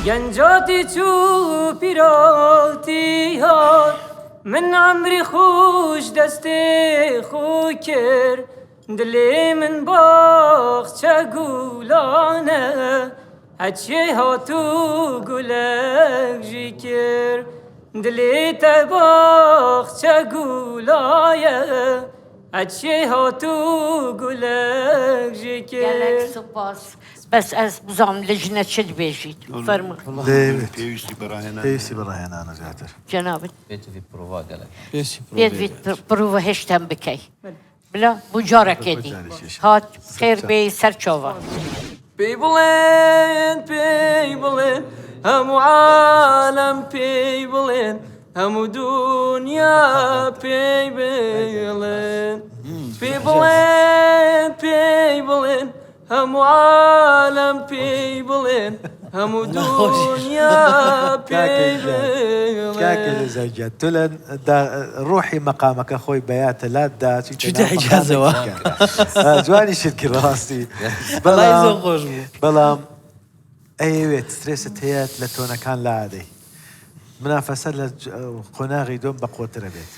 گنجاتی چو پیراتی ها من عمری خوش دستی خو کرد دلی من باغچه گلانه هچی ها تو گلک جی کرد دلی تا باغچه گلایه هچی ها تو گلک جی کرد. گلک سپاس بس از بزام لجنة شد بيجيت فرما Evet. Peyüstü barahena. Peysi barahena ana zaten. جنابت بيتو في بروفا قالك بيت فيت بروفا هشتم بكي بلا بجارك يدي هات خير بي سرچوفا People هم عالم people هم دنيا people هم عالم people هم دنيا كاكل زوجات تلن روحي مقامك اخوي بيات لا دا شو تحجازوا جواني شركي راستي الله يزوقوش بلام ايوه ستريس هيات لتونا كان لا عادي منافسه لقناغي دوم بقوه ربيت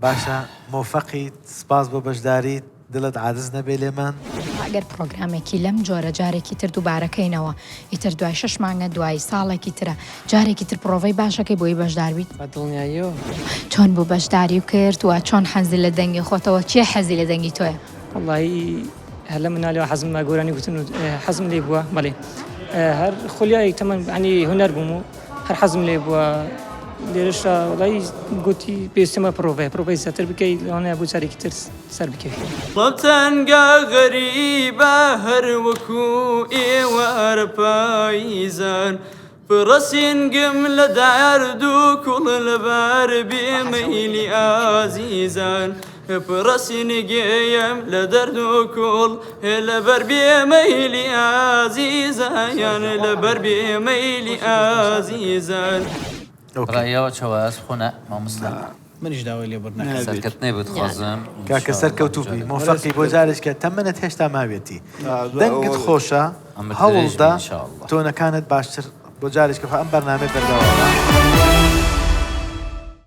باشا موفقي سباز ببجداري دلت عادز نبي لمن ئەگەر پرۆگرامێکی لەم جۆرە جارێکی تر دووبارەکەینەوە ئیتر دوای 6 مانگە دوای ساڵێکی ترە جارێکی تر پرۆڤەی باشەکەی بۆی بەشدار بیت بەدڵنیاییەوە چۆن بوو بەشداری و کرد و چۆن حەزی لە دەنگی خۆتەوە چێ حەزی لە دەنگی تۆیە والله هلا منالي حزم ما قوراني قلت انه حزم لي بوا بلي هر خليا تمام يعني هنر بومو هر حزم لي بوا ليش والله قلتي بيستمر بروفي ساتر بكي انا ابو ساري كتر سر بكي طبتنقى غريبة هر وكو إيوار بايزان فرسين قمل داردو كل البار بميلي عزيزان فرسين قيم لدردو كل البار بميلي عزيزان البار بميلي عزيزان رأيوا شواز خنا ما مسلم منيش داوي لي برنامج سركتني بتخزم كاك سركوتوبي موفقي بوزارش كتمنت هشتا ما بيتي دنقت خوشة هولدا تونا كانت باشتر بوزارش كفا ام برنامج بردوام